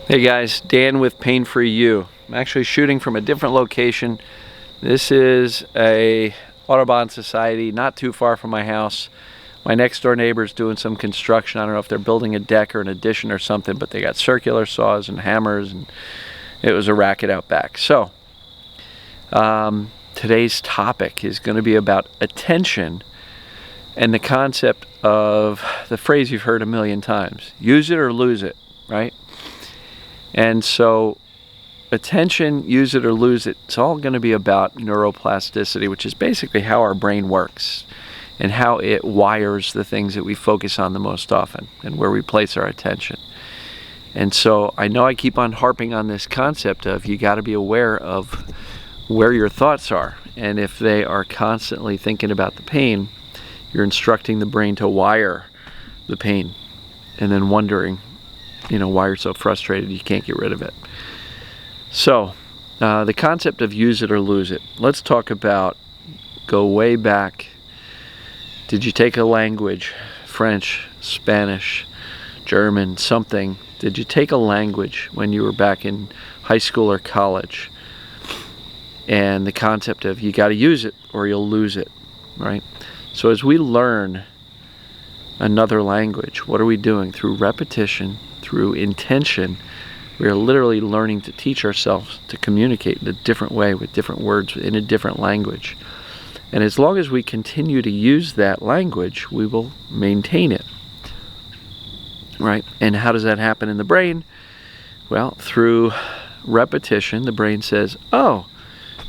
Hey guys, Dan with Pain Free You. I'm actually shooting from a different location. This is a Audubon Society not too far from my house. My next door neighbor is doing some construction. I don't know if they're building a deck or an addition or something, but they got circular saws and hammers, and it was a racket out back. So today's topic is going to be about attention and the concept of the phrase you've heard a million times: use it or lose it, right? And so attention, use it or lose it, it's all going to be about neuroplasticity, which is basically how our brain works and how it wires the things that we focus on the most often and where we place our attention. And so I know I keep on harping on this concept of you got to be aware of where your thoughts are. And if they are constantly thinking about the pain, you're instructing the brain to wire the pain and then wondering, why you're so frustrated you can't get rid of it. So the concept of use it or lose it. Let's talk about, go way back. Did you take a language, French, Spanish, German, something? Did you take a language when you were back in high school or college? And the concept of you got to use it or you'll lose it, right? So as we learn another language, what are we doing? Through repetition, through intention, we are literally learning to teach ourselves to communicate in a different way with different words in a different language. And as long as we continue to use that language, we will maintain it, right? And how does that happen in the brain? Well, through repetition, the brain says, oh,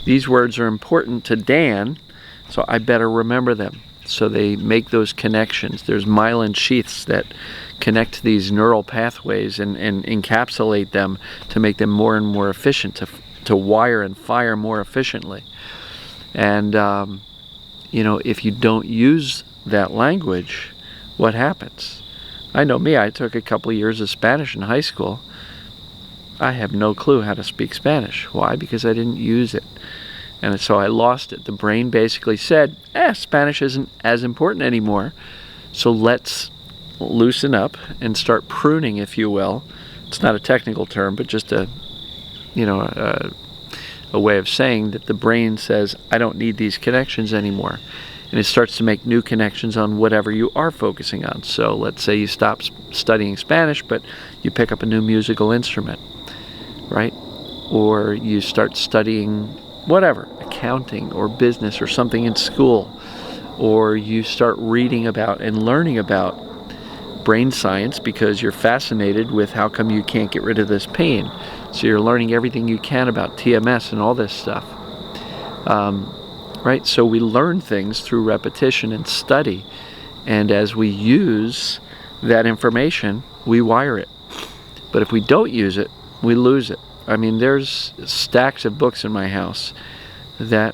these words are important to Dan, so I better remember them. So they make those connections. There's myelin sheaths that connect these neural pathways and encapsulate them to make them more and more efficient, to wire and fire more efficiently. And, if you don't use that language, what happens? I know me, I took a couple of years of Spanish in high school. I have no clue how to speak Spanish. Why? Because I didn't use it. And so I lost it. The brain basically said, Spanish isn't as important anymore, so let's loosen up and start pruning, if you will. It's not a technical term, but just a way of saying that the brain says, I don't need these connections anymore. And it starts to make new connections on whatever you are focusing on. So let's say you stop studying Spanish, but you pick up a new musical instrument, right? Or you start studying whatever, accounting or business or something in school, or you start reading about and learning about brain science because you're fascinated with how come you can't get rid of this pain. So you're learning everything you can about TMS and all this stuff, right? So we learn things through repetition and study, and as we use that information, we wire it. But if we don't use it, we lose it. I mean, there's stacks of books in my house that,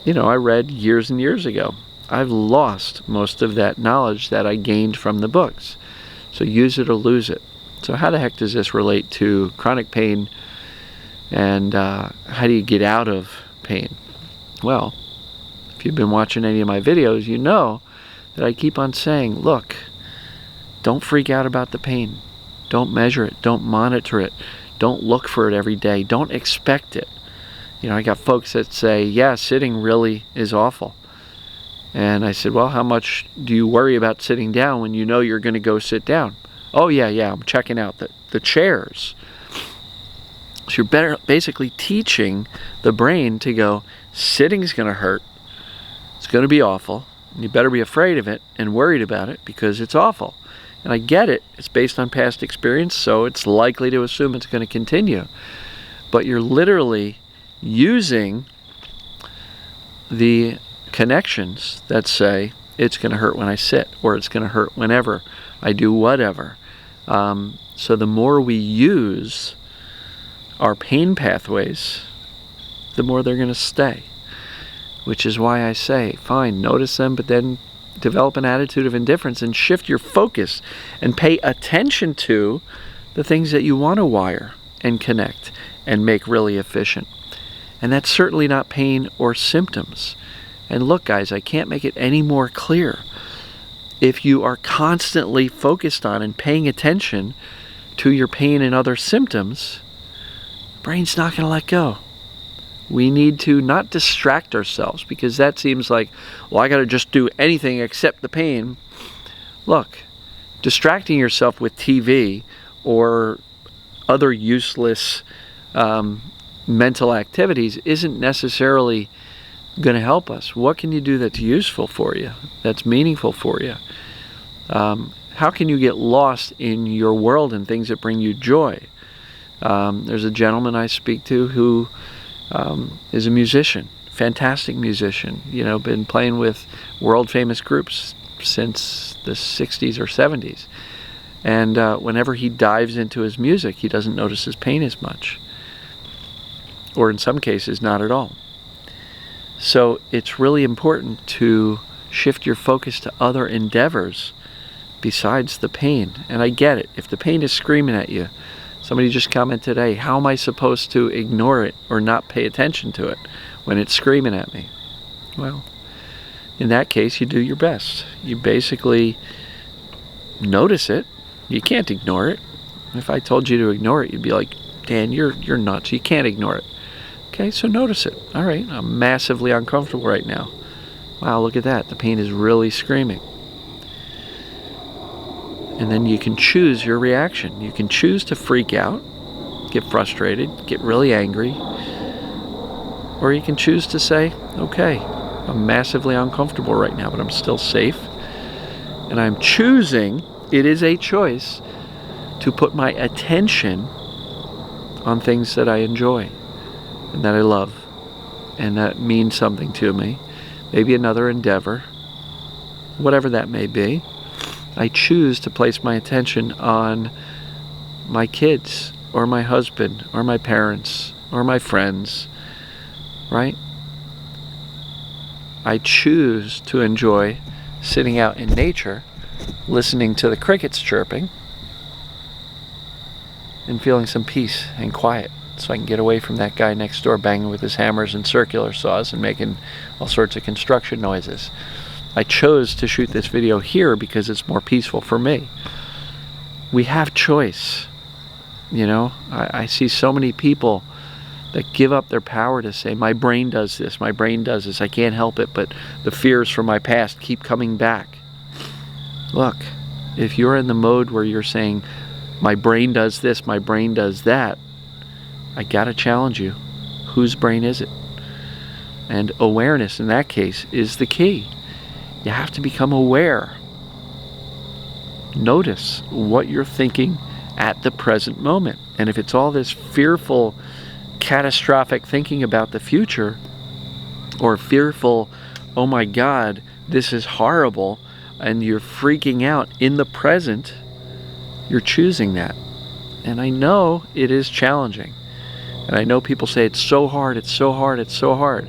I read years and years ago. I've lost most of that knowledge that I gained from the books. So use it or lose it. So how the heck does this relate to chronic pain, and how do you get out of pain? Well, if you've been watching any of my videos, you know that I keep on saying, look, don't freak out about the pain. Don't measure it. Don't monitor it. Don't look for it every day. Don't expect it. I got folks that say, yeah, sitting really is awful. And I said, well, how much do you worry about sitting down when you know you're going to go sit down? Oh, yeah, I'm checking out the chairs. So you're basically teaching the brain to go, sitting's going to hurt. It's going to be awful. You better be afraid of it and worried about it because it's awful. And I get it. It's based on past experience, so it's likely to assume it's going to continue. But you're literally using the connections that say it's going to hurt when I sit, or it's going to hurt whenever I do whatever. So the more we use our pain pathways, the more they're going to stay. Which is why I say, fine, notice them, but then develop an attitude of indifference and shift your focus and pay attention to the things that you want to wire and connect and make really efficient. And that's certainly not pain or symptoms. And look, guys, I can't make it any more clear. If you are constantly focused on and paying attention to your pain and other symptoms, brain's not going to let go. We need to not distract ourselves, because that seems like, well, I got to just do anything except the pain. Look, distracting yourself with TV or other useless mental activities isn't necessarily going to help us. What can you do that's useful for you, that's meaningful for you? How can you get lost in your world and things that bring you joy? There's a gentleman I speak to who is a musician, fantastic musician, been playing with world famous groups since the 60s or 70s. And whenever he dives into his music, he doesn't notice his pain as much. Or in some cases, not at all. So it's really important to shift your focus to other endeavors besides the pain. And I get it. If the pain is screaming at you, somebody just commented today, how am I supposed to ignore it or not pay attention to it when it's screaming at me? Well, in that case, you do your best. You basically notice it. You can't ignore it. If I told you to ignore it, you'd be like, Dan, you're nuts. You can't ignore it. Okay, so notice it. All right, I'm massively uncomfortable right now. Wow, look at that. The pain is really screaming. And then you can choose your reaction. You can choose to freak out, get frustrated, get really angry. Or you can choose to say, okay, I'm massively uncomfortable right now, but I'm still safe. And I'm choosing, it is a choice, to put my attention on things that I enjoy and that I love and that means something to me. Maybe another endeavor, whatever that may be. I choose to place my attention on my kids or my husband or my parents or my friends, right? I choose to enjoy sitting out in nature, listening to the crickets chirping, and feeling some peace and quiet, so I can get away from that guy next door banging with his hammers and circular saws and making all sorts of construction noises. I chose to shoot this video here because it's more peaceful for me. We have choice. I see so many people that give up their power to say, my brain does this, my brain does this, I can't help it, but the fears from my past keep coming back. Look, if you're in the mode where you're saying, my brain does this, my brain does that, I gotta challenge you. Whose brain is it? And awareness in that case is the key. You have to become aware. Notice what you're thinking at the present moment. And if it's all this fearful, catastrophic thinking about the future, or fearful, oh my God, this is horrible, and you're freaking out in the present, you're choosing that. And I know it is challenging. And I know people say it's so hard, it's so hard, it's so hard.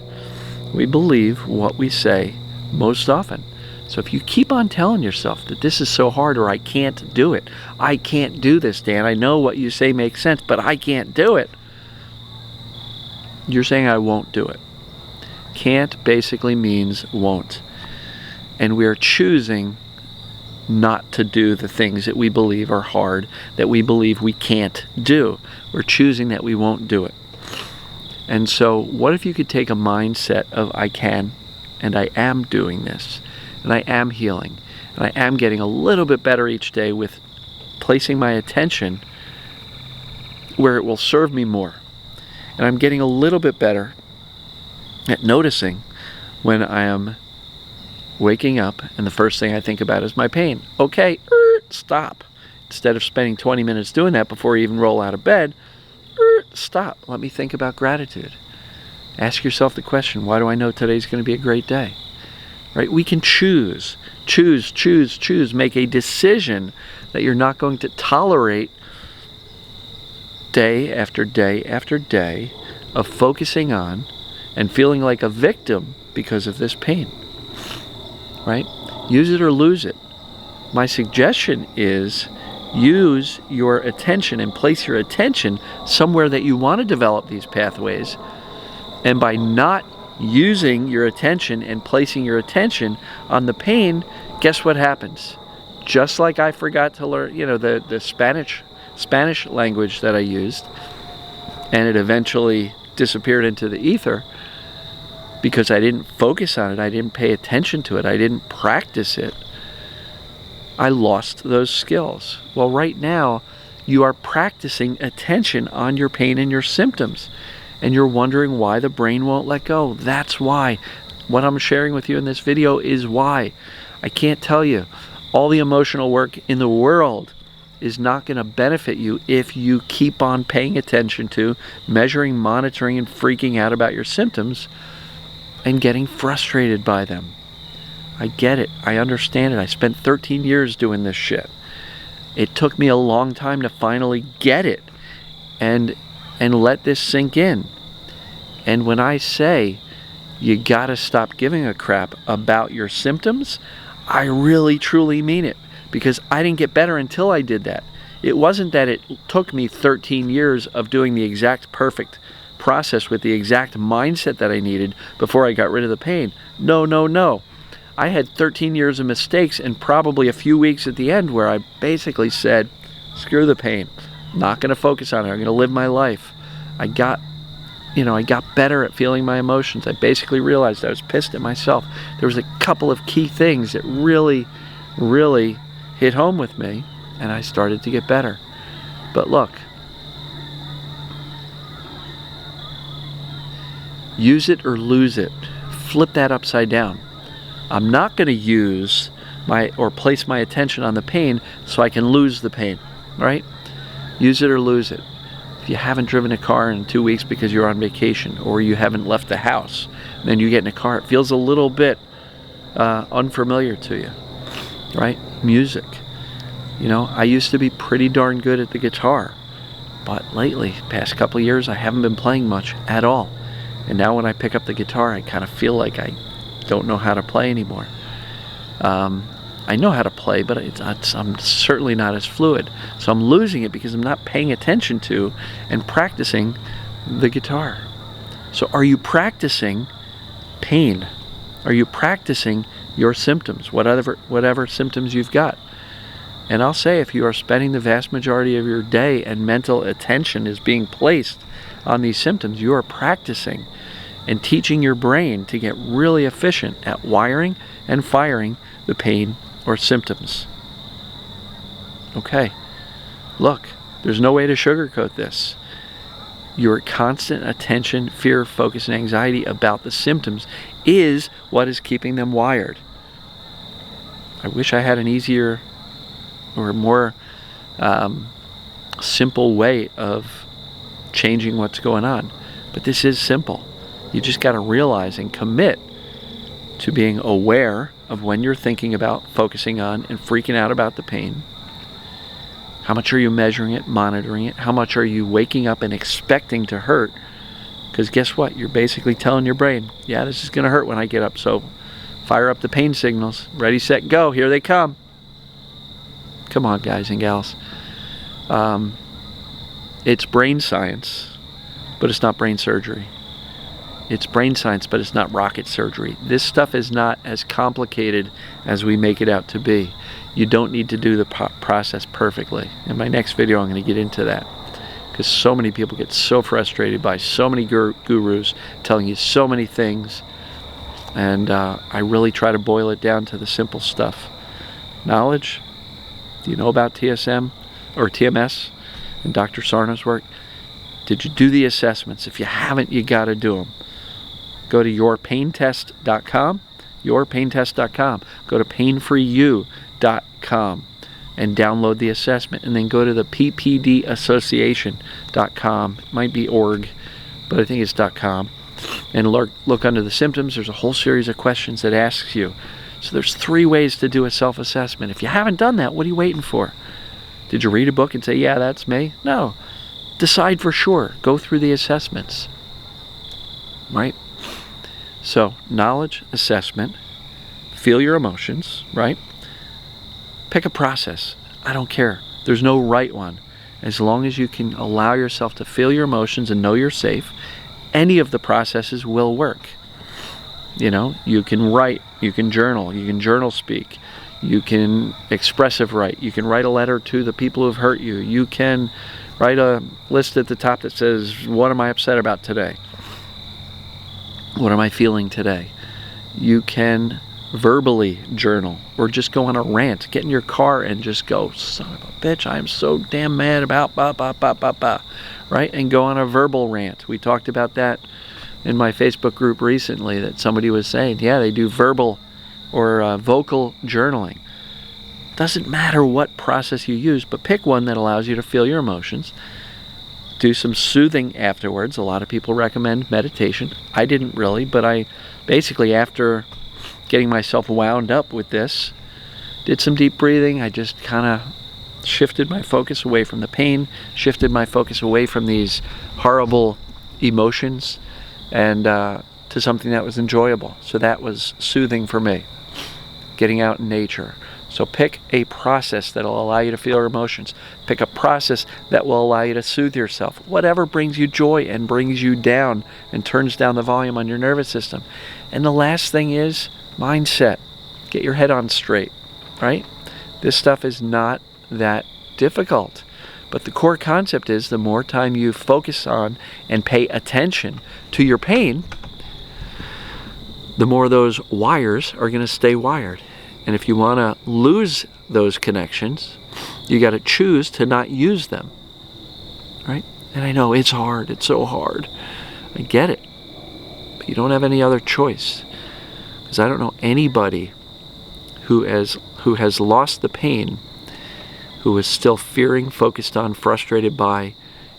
We believe what we say most often. So if you keep on telling yourself that this is so hard, or I can't do it, I can't do this, Dan, I know what you say makes sense, but I can't do it, you're saying I won't do it. Can't basically means won't. And we're choosing not to do the things that we believe are hard, that we believe we can't do. We're choosing that we won't do it. And so what if you could take a mindset of I can, and I am doing this, and I am healing, and I am getting a little bit better each day with placing my attention where it will serve me more. And I'm getting a little bit better at noticing when I am waking up and the first thing I think about is my pain. Okay, stop. Instead of spending 20 minutes doing that before you even roll out of bed, stop. Let me think about gratitude. Ask yourself the question, why do I know today's going to be a great day? Right? We can choose, make a decision that you're not going to tolerate day after day after day of focusing on and feeling like a victim because of this pain. Right? Use it or lose it. My suggestion is use your attention and place your attention somewhere that you want to develop these pathways. And by not using your attention and placing your attention on the pain, guess what happens? Just like I forgot to learn, the Spanish Spanish language that I used, and it eventually disappeared into the ether because I didn't focus on it, I didn't pay attention to it, I didn't practice it. I lost those skills. Well, right now, you are practicing attention on your pain and your symptoms, and you're wondering why the brain won't let go. That's why. What I'm sharing with you in this video is why. I can't tell you. All the emotional work in the world is not going to benefit you if you keep on paying attention to, measuring, monitoring, and freaking out about your symptoms and getting frustrated by them. I get it. I understand it. I spent 13 years doing this shit. It took me a long time to finally get it and let this sink in. And when I say you gotta stop giving a crap about your symptoms, I really truly mean it, because I didn't get better until I did that. It wasn't that it took me 13 years of doing the exact perfect process with the exact mindset that I needed before I got rid of the pain. No, no, no. I had 13 years of mistakes and probably a few weeks at the end where I basically said, screw the pain. I'm not going to focus on it. I'm going to live my life. I got better at feeling my emotions. I basically realized I was pissed at myself. There was a couple of key things that really, really hit home with me, and I started to get better. But look, use it or lose it. Flip that upside down. I'm not going to use or place my attention on the pain so I can lose the pain, right? Use it or lose it. If you haven't driven a car in 2 weeks because you're on vacation, or you haven't left the house, then you get in a car, it feels a little bit unfamiliar to you, right? Music. You know, I used to be pretty darn good at the guitar, but lately, past couple of years, I haven't been playing much at all. And now when I pick up the guitar, I kind of feel like I don't know how to play anymore. I know how to play, but I'm certainly not as fluid. So I'm losing it because I'm not paying attention to and practicing the guitar. So are you practicing pain? Are you practicing your symptoms, whatever symptoms you've got? And I'll say, if you are spending the vast majority of your day and mental attention is being placed on these symptoms, you are practicing and teaching your brain to get really efficient at wiring and firing the pain or symptoms. Okay, look, there's no way to sugarcoat this. Your constant attention, fear, focus, and anxiety about the symptoms is what is keeping them wired. I wish I had an easier or more simple way of changing what's going on. But this is simple. You just got to realize and commit to being aware of when you're thinking about, focusing on, and freaking out about the pain. How much are you measuring it, monitoring it? How much are you waking up and expecting to hurt? Because guess what? You're basically telling your brain, yeah, this is going to hurt when I get up, so fire up the pain signals. Ready, set, go. Here they come. Come on, guys and gals. It's brain science, but it's not brain surgery. It's brain science, but it's not rocket surgery. This stuff is not as complicated as we make it out to be. You don't need to do the process perfectly. In my next video, I'm going to get into that, because so many people get so frustrated by so many gurus telling you so many things, and I really try to boil it down to the simple stuff. Knowledge. Do you know about TSM or TMS and Dr. Sarno's work? Did you do the assessments? If you haven't, you got to do them. Go to yourpaintest.com, yourpaintest.com. Go to painforyou.com and download the assessment, and then go to the ppdassociation.com. It might be org, but I think it's .com. And look under the symptoms. There's a whole series of questions that asks you. So there's 3 ways to do a self-assessment. If you haven't done that, what are you waiting for? Did you read a book and say, yeah, that's me? No. Decide for sure. Go through the assessments. Right? So, knowledge, assessment, feel your emotions, right? Pick a process. I don't care. There's no right one. As long as you can allow yourself to feel your emotions and know you're safe, any of the processes will work. You know, you can write, you can journal speak, You can expressive write. You can write a letter to the people who've hurt you. You can write a list at the top that says, what am I upset about today? What am I feeling today? You can verbally journal, or just go on a rant. Get in your car and just go, son of a bitch, I am so damn mad about blah, blah, blah, blah, blah, right? And go on a verbal rant. We talked about that in my Facebook group recently, that somebody was saying, yeah, they do verbal or vocal journaling. Doesn't matter what process you use, but pick one that allows you to feel your emotions. Do some soothing afterwards. A lot of people recommend meditation. I didn't really, but I basically, after getting myself wound up with this, did some deep breathing. I just kind of shifted my focus away from the pain, shifted my focus away from these horrible emotions, and to something that was enjoyable. So that was soothing for me, getting out in nature. So pick a process that will allow you to feel your emotions. Pick a process that will allow you to soothe yourself. Whatever brings you joy and brings you down and turns down the volume on your nervous system. And the last thing is mindset. Get your head on straight, right? This stuff is not that difficult. But the core concept is, the more time you focus on and pay attention to your pain, the more those wires are going to stay wired. And if you want to lose those connections, you got to choose to not use them, right? And I know it's hard. It's so hard. I get it. But you don't have any other choice. Because I don't know anybody who has lost the pain, who is still fearing, focused on, frustrated by,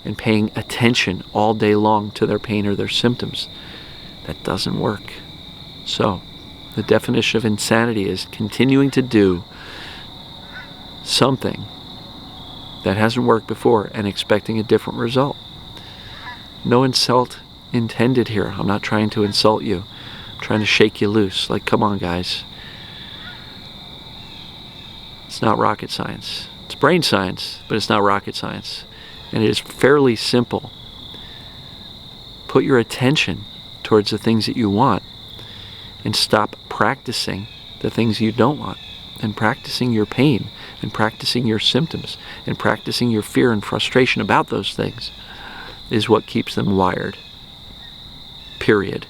and paying attention all day long to their pain or their symptoms. That doesn't work. So, the definition of insanity is continuing to do something that hasn't worked before and expecting a different result. No insult intended here. I'm not trying to insult you. I'm trying to shake you loose. Like, come on, guys. It's not rocket science. It's brain science, but it's not rocket science. And it is fairly simple. Put your attention towards the things that you want, and stop practicing the things you don't want, and practicing your pain, and practicing your symptoms, and practicing your fear and frustration about those things is what keeps them wired. Period.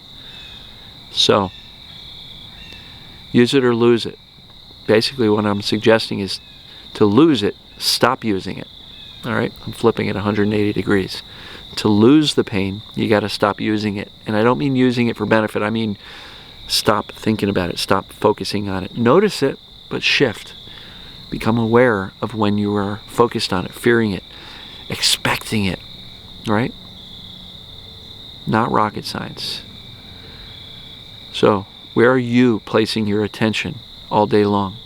So, use it or lose it. Basically what I'm suggesting is to lose it, stop using it. All right? I'm flipping it 180 degrees. To lose the pain, you got to stop using it. And I don't mean using it for benefit. I mean stop thinking about it. Stop focusing on it. Notice it, but shift. Become aware of when you are focused on it, fearing it, expecting it. Right? Not rocket science. So, where are you placing your attention all day long?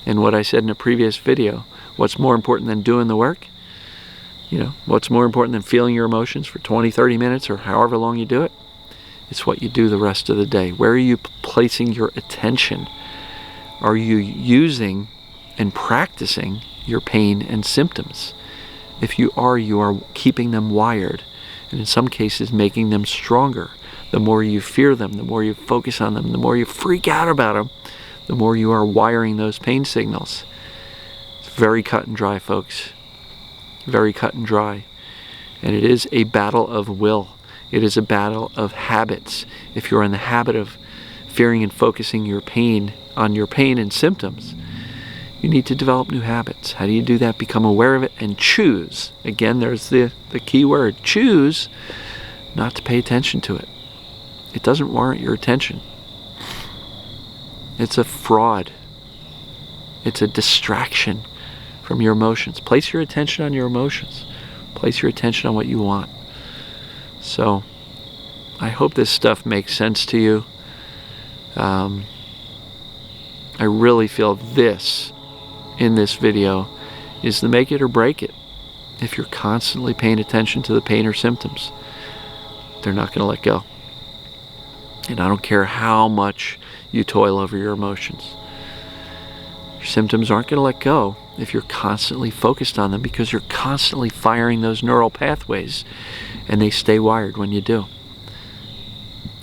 And what I said in a previous video, what's more important than doing the work? You know, what's more important than feeling your emotions for 20, 30 minutes or however long you do it? It's what you do the rest of the day. Where are you placing your attention? Are you using and practicing your pain and symptoms? If you are keeping them wired, and in some cases making them stronger. The more you fear them, the more you focus on them, the more you freak out about them, the more you are wiring those pain signals. It's very cut and dry, folks. Very cut and dry. And it is a battle of will. It is a battle of habits. If you're in the habit of fearing and focusing your pain on your pain and symptoms, you need to develop new habits. How do you do that? Become aware of it and choose. Again, there's the key word. Choose not to pay attention to it. It doesn't warrant your attention. It's a fraud. It's a distraction from your emotions. Place your attention on your emotions. Place your attention on what you want. So, I hope this stuff makes sense to you. I really feel this in this video is the make it or break it. If you're constantly paying attention to the pain or symptoms, they're not going to let go. And I don't care how much you toil over your emotions. Your symptoms aren't going to let go if you're constantly focused on them, because you're constantly firing those neural pathways and they stay wired when you do.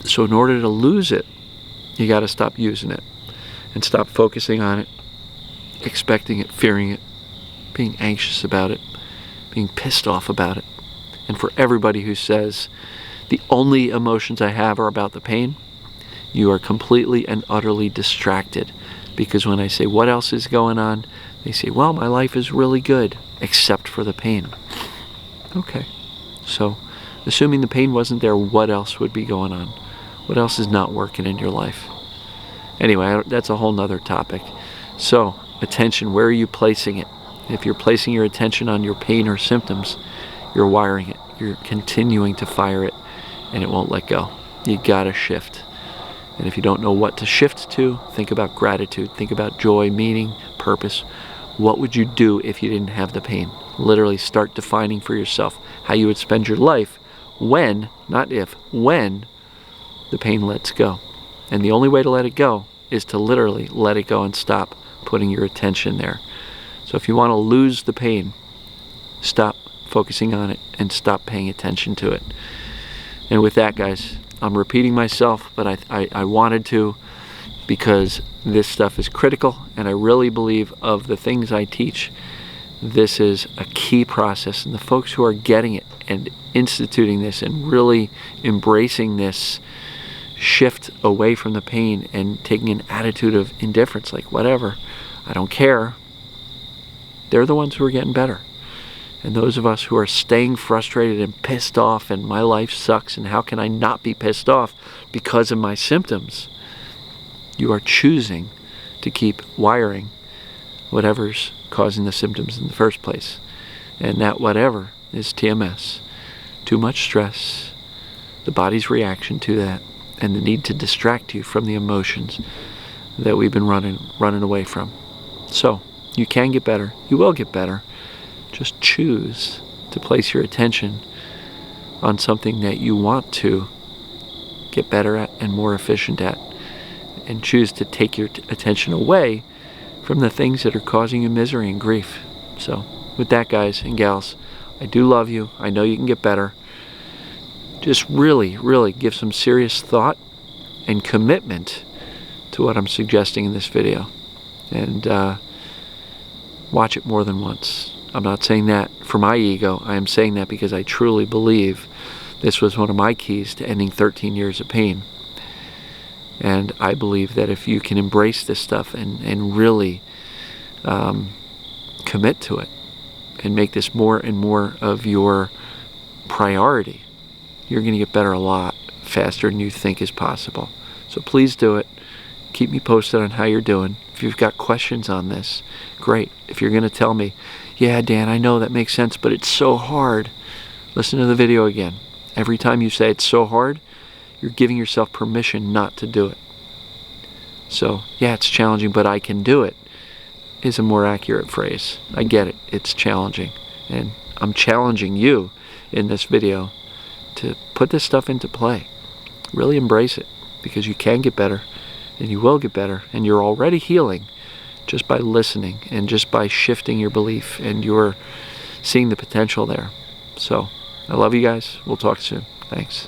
So in order to lose it, you got to stop using it and stop focusing on it expecting it, fearing it, being anxious about it, being pissed off about it. And for everybody who says the only emotions I have are about the pain, you are completely and utterly distracted. Because when I say what else is going on, they say, well, my life is really good, except for the pain. Okay, so assuming the pain wasn't there, what else would be going on? What else is not working in your life? Anyway, that's a whole nother topic. So, attention, where are you placing it? If you're placing your attention on your pain or symptoms, you're wiring it. You're continuing to fire it, and it won't let go. You gotta shift. And if you don't know what to shift to, think about gratitude. Think about joy, meaning, purpose. What would you do if you didn't have the pain? Literally start defining for yourself how you would spend your life when, not if, when the pain lets go. And the only way to let it go is to literally let it go and stop putting your attention there. So if you want to lose the pain, stop focusing on it and stop paying attention to it. And with that, guys, I'm repeating myself, but I wanted to, because this stuff is critical, and I really believe of the things I teach, this is a key process. And the folks who are getting it and instituting this and really embracing this shift away from the pain and taking an attitude of indifference, like whatever, I don't care, they're the ones who are getting better. And those of us who are staying frustrated and pissed off and my life sucks and how can I not be pissed off because of my symptoms, you are choosing to keep wiring whatever's causing the symptoms in the first place. And that whatever is TMS. Too much stress, the body's reaction to that, and the need to distract you from the emotions that we've been running away from. So, you can get better. You will get better. Just choose to place your attention on something that you want to get better at and more efficient at. And choose to take your attention away from the things that are causing you misery and grief. So, with that, guys and gals, I do love you. I know you can get better. Just really, really give some serious thought and commitment to what I'm suggesting in this video. And watch it more than once. I'm not saying that for my ego. I am saying that because I truly believe this was one of my keys to ending 13 years of pain. And I believe that if you can embrace this stuff and really commit to it and make this more and more of your priority, you're going to get better a lot faster than you think is possible. So please do it. Keep me posted on how you're doing. If you've got questions on this, great. If you're going to tell me, yeah, Dan, I know that makes sense, but it's so hard, listen to the video again. Every time you say it's so hard, you're giving yourself permission not to do it. So, yeah, it's challenging, but I can do it is a more accurate phrase. I get it. It's challenging. And I'm challenging you in this video to put this stuff into play. Really embrace it, because you can get better, and you will get better, and you're already healing just by listening and just by shifting your belief, and you're seeing the potential there. So, I love you guys. We'll talk soon. Thanks.